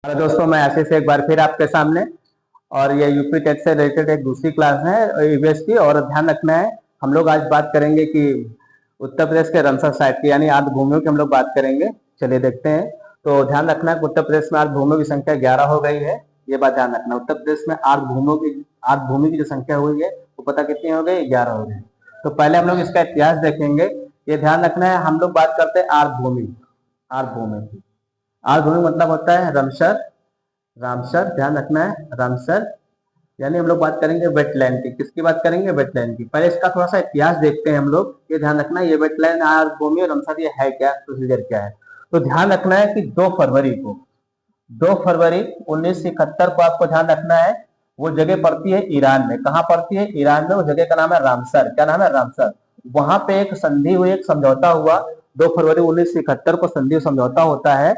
Hello दोस्तों, मैं आशीष एक बार फिर आपके सामने। और ये यूपी टेट से रिलेटेड एक दूसरी क्लास है ईवीएस की। और ध्यान रखना है, हम लोग आज बात करेंगे कि उत्तर प्रदेश के रामसर साइट की यानी आर्द्र भूमियों की हम लोग बात करेंगे। चलिए देखते हैं। तो ध्यान रखना है कि उत्तर प्रदेश में आर्द्र भूमियों की संख्या 11 हो गई है। ये बात ध्यान रखना, उत्तर प्रदेश में आर्द्र भूमि की जो संख्या हुई है वो पता कितनी हो गई? 11 हो गई। तो पहले हम लोग इसका इतिहास देखेंगे। ये ध्यान रखना है, हम लोग बात करते हैं आर्द्र भूमि। आर्द्र भूमि की आर्द्र भूमि मतलब होता है रामसर। रामसर ध्यान रखना है, रामसर यानी हम लोग बात करेंगे वेटलैंड की। किसकी बात करेंगे? वेटलैंड की। पहले इसका थोड़ा सा इतिहास देखते हैं हम लोग। ये ध्यान रखना है, ये वेटलैंड आर्द्र भूमि और रामसर ये है क्या, प्रोसीजर क्या है। तो ध्यान रखना है कि 2 फरवरी 1971 को आपको ध्यान रखना है वो जगह पड़ती है ईरान में। कहाँ पड़ती है? ईरान में। वो जगह का नाम है रामसर। क्या नाम है? रामसर। वहां पे एक संधि हुई, एक समझौता हुआ। 2 फरवरी 1971 को संधि समझौता होता है।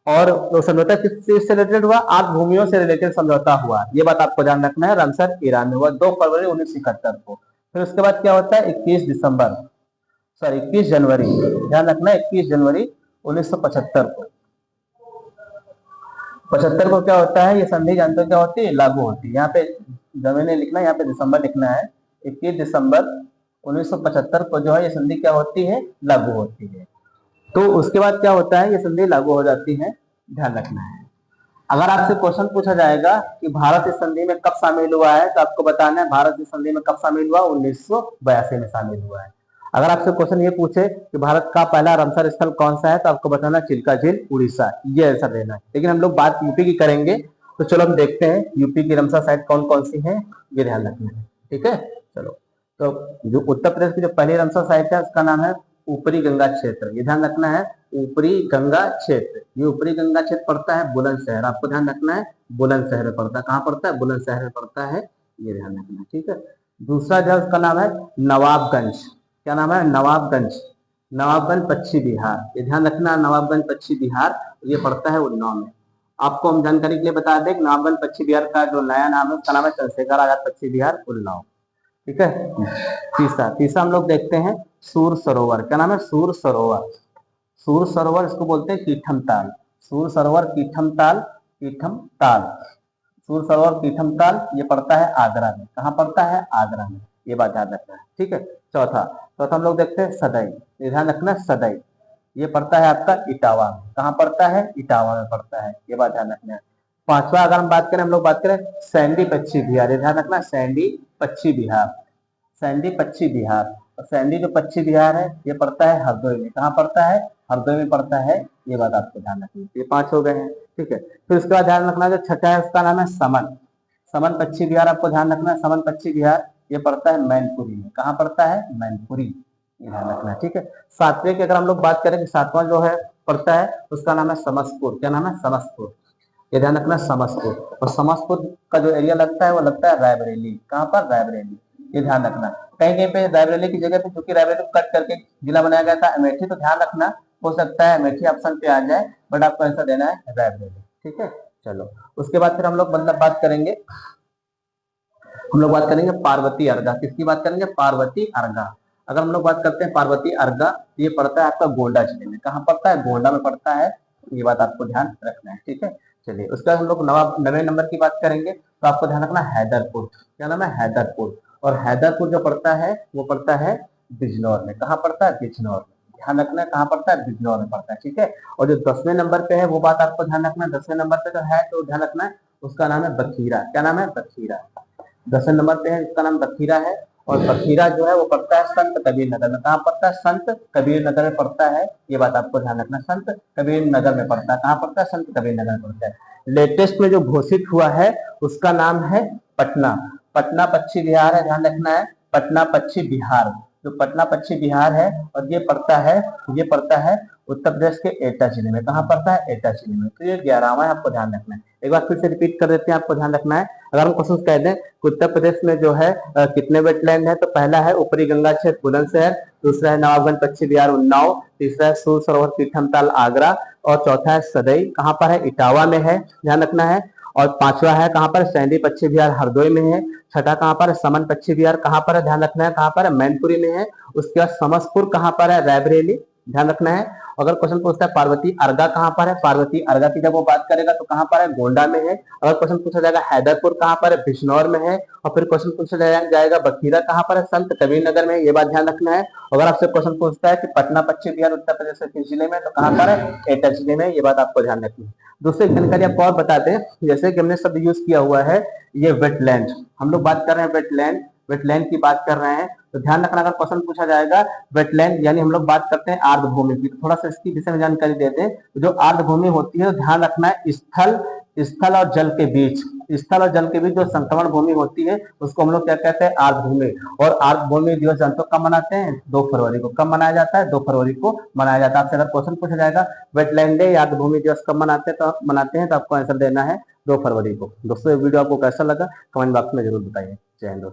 और वो समझौता किस चीज से रिलेटेड हुआ? आर्द्र भूमियों से रिलेटेड समझौता हुआ। ये बात आपको ध्यान रखना है। रामसर ईरान में हुआ 2 फरवरी 1971 को। फिर उसके बाद क्या होता है? 21 जनवरी, ध्यान रखना है, 21 जनवरी 1975 को। 75 को क्या होता है? ये संधि जानते हो क्या होती है? लागू होती है। यहाँ पे जमीने लिखना है, यहाँ पे दिसंबर लिखना है। 21 दिसंबर 1975 को जो है ये संधि क्या होती है? लागू होती है। तो उसके बाद क्या होता है? ये संधि लागू हो जाती है। ध्यान रखना है। अगर आपसे क्वेश्चन पूछा जाएगा कि भारत इस संधि में कब शामिल हुआ है, तो आपको बताना है भारत इस संधि में कब शामिल हुआ? 1982 में शामिल हुआ है। अगर आपसे क्वेश्चन ये पूछे कि भारत का पहला रामसर स्थल कौन सा है, तो आपको बताना चिल्का झील, उड़ीसा। ये आंसर देना है। लेकिन हम लोग बात यूपी की करेंगे। तो चलो हम देखते हैं यूपी की रामसर साइट कौन कौन सी है, ये ध्यान रखना है। ठीक है, चलो। तो जो उत्तर प्रदेश की जो पहली रामसर साइट है उसका नाम है ऊपरी गंगा क्षेत्र। ये ध्यान रखना है, ऊपरी गंगा क्षेत्र। ये ऊपरी गंगा क्षेत्र पड़ता है बुलंदशहर। आपको ध्यान रखना है, बुलंदशहर में पड़ता है। कहाँ पड़ता है? बुलंदशहर में पड़ता है। ये ध्यान रखना है, ठीक है। दूसरा जो उसका नाम है नवाबगंज। क्या नाम है? नवाबगंज। नवाबगंज पश्चिम बिहार। ये ध्यान रखना, नवाबगंज पश्चिम बिहार। ये पड़ता है उन्नाव में। आपको हम जानकारी के लिए बता दें कि नवाबगंज पश्चिम बिहार का जो नया नाम है उसका नाम है चंद्रशेखर आजाद पश्चिम बिहार, उन्नाव। ठीक है। तीसरा तीसरा हम लोग देखते हैं सूर सरोवर। क्या नाम है? सूर सरोवर। सूर सरोवर इसको बोलते हैं कीठम ताल। सूर सरोवर कीठम ताल, कीठम ताल। सूर सरोवर कीठम ताल ये पड़ता है आगरा में। कहाँ पड़ता है? आगरा में। ये बात ध्यान रखना है, ठीक है। चौथा चौथा हम लोग देखते हैं सदई। ये ध्यान रखना, सदई ये पड़ता है आपका इटावा में। कहाँ पड़ता है? इटावा में पड़ता है। ये बात ध्यान रखना है। पांचवा अगर हम बात करें, हम लोग बात करें सैंडी पश्चिम बिहार। ये ध्यान रखना, सैंडी पश्चिम बिहार। सैंडी पश्चिम बिहार। और सैंडी जो पश्चिम बिहार है ये पड़ता है हरदोई में। कहाँ पड़ता है? हरदोई में पड़ता है। ये बात आपको ध्यान रखनी है। ये 5 हो गए हैं, ठीक है। फिर उसके बाद ध्यान रखना जो छठा है उसका नाम है समन। समन पश्चिम बिहार। आपको ध्यान रखना है, समन पश्चिम बिहार ये पड़ता है मैनपुरी में। कहाँ पड़ता है? मैनपुरी। ये ध्यान रखना है, ठीक है। सातवें की अगर हम लोग बात करें कि सातवां जो है पड़ता है उसका नाम है समस्तपुर। क्या नाम है? समस्तपुर। ये ध्यान रखना, समस्तपुर। और समस्तपुर का जो एरिया लगता है वो लगता है रायबरेली। कहाँ पर? रायबरेली। ये ध्यान रखना। कहीं कहीं पे रायबरेली की जगह पे, क्योंकि रायबरेली को कट करके जिला बनाया गया था अमेठी, तो ध्यान रखना हो सकता है अमेठी ऑप्शन पे आ जाए, बट आपको आंसर देना है रायबरेली, ठीक है। चलो उसके बाद फिर हम लोग मतलब बात करेंगे, हम लोग बात करेंगे पार्वती अर्गा। किसकी बात करेंगे? पार्वती अर्गा। अगर हम लोग बात करते हैं पार्वती अर्गा, ये पड़ता है आपका गोंडा जिले में। कहाँ पड़ता है? गोंडा में पड़ता है। ये बात आपको ध्यान रखना है, ठीक है। चलिए उसके बाद हम लोग 9वें नंबर की बात करेंगे। तो आपको ध्यान रखना हैदरपुर। क्या नाम है? हैदरपुर। और हैदरपुर जो पड़ता है वो पड़ता है बिजनौर में। कहाँ पड़ता है? बिजनौर में। ध्यान रखना है कहाँ पड़ता है? बिजनौर में पड़ता है, ठीक है। और जो 10वें नंबर पे है वो बात आपको ध्यान रखना है। 10वें नंबर पे जो है तो ध्यान रखना है उसका नाम है बखीरा। क्या नाम है? बखीरा। 10वें नंबर पे है इसका नाम बखीरा है। और बखीरा जो है वो पड़ता है संत कबीर नगर में। कहाँ पड़ता है? संत कबीर नगर में पड़ता है। ये बात आपको ध्यान रखना, संत कबीर नगर में पड़ता है। कहाँ पड़ता है? संत कबीर नगर में पड़ता है। लेटेस्ट में जो घोषित हुआ है उसका नाम है पटना। पटना पश्चिम बिहार है, ध्यान रखना है, पटना पश्चिम बिहार। जो पटना पश्चिम बिहार है और ये पड़ता है उत्तर प्रदेश के एटा जिले में। कहाँ पड़ता है? एटा जिले में। तो ये 11वां है, आपको ध्यान रखना है। एक बार फिर से रिपीट कर देते हैं, आपको ध्यान रखना है। अगर हम क्वेश्चन कह दें कि उत्तर प्रदेश में जो है कितने वेटलैंड है, तो पहला है ऊपरी गंगा क्षेत्र बुलंदशहर, दूसरा है नवाबगंज पश्चिम बिहार उन्नाव, तीसरा है सूर सरोवर तीर्थमताल आगरा, और चौथा है सदई। कहाँ पर है? इटावा में है, ध्यान रखना है। और पांचवा है कहाँ पर? सैंडी पश्चिम बिहार हरदोई में है। छठा कहाँ पर है? समन पश्चिम बिहार। कहाँ पर है? ध्यान रखना है कहाँ पर है? मैनपुरी में है। उसके बाद समस्तपुर कहाँ पर है? रायबरेली, ध्यान रखना है। अगर क्वेश्चन पूछता है पार्वती अर्गा कहाँ पर है, पार्वती अर्गा की जब वो बात करेगा तो कहाँ पर है, गोंडा में है। अगर क्वेश्चन पूछा जाएगा हैदरपुर कहाँ पर है, बिजनौर में है। और फिर क्वेश्चन पूछा जाएगा बखीरा कहाँ पर है, संत कबीर नगर में, ये बात ध्यान रखना है। अगर आपसे क्वेश्चन पूछता है कि पटना पश्चिम बिहार उत्तर प्रदेश के किस जिले में, तो कहाँ पर है, एटा जिले में, ये बात आपको ध्यान रखनी है। दूसरी जानकारी आपको और बताते हैं, जैसे कि हमने शब्द यूज किया हुआ है ये वेटलैंड, हम लोग बात कर रहे हैं वेटलैंड, वेटलैंड की बात कर रहे हैं, तो ध्यान रखना अगर क्वेश्चन पूछा जाएगा वेटलैंड यानी हम लोग बात करते हैं आर्द्र भूमि की, तो थोड़ा सा इसकी विषय में जानकारी देते हैं। तो जो आर्द्र भूमि होती है तो ध्यान रखना है स्थल और जल के बीच, स्थल और जल के बीच जो संक्रमण भूमि होती है उसको हम लोग क्या कहते हैं, आर्द्र भूमि। और आर्द्र भूमि दिवस जानते हो कब मनाते हैं, 2 फरवरी को। कब मनाया जाता है, 2 फरवरी को मनाया जाता है। आपसे अगर क्वेश्चन पूछा जाएगा वेटलैंड डे या आर्द्र भूमि दिवस कब मनाते हैं तो आपको आंसर देना है 2 फरवरी को। दोस्तों ये वीडियो आपको कैसा लगा कमेंट बॉक्स में जरूर बताइए। जय हिंद।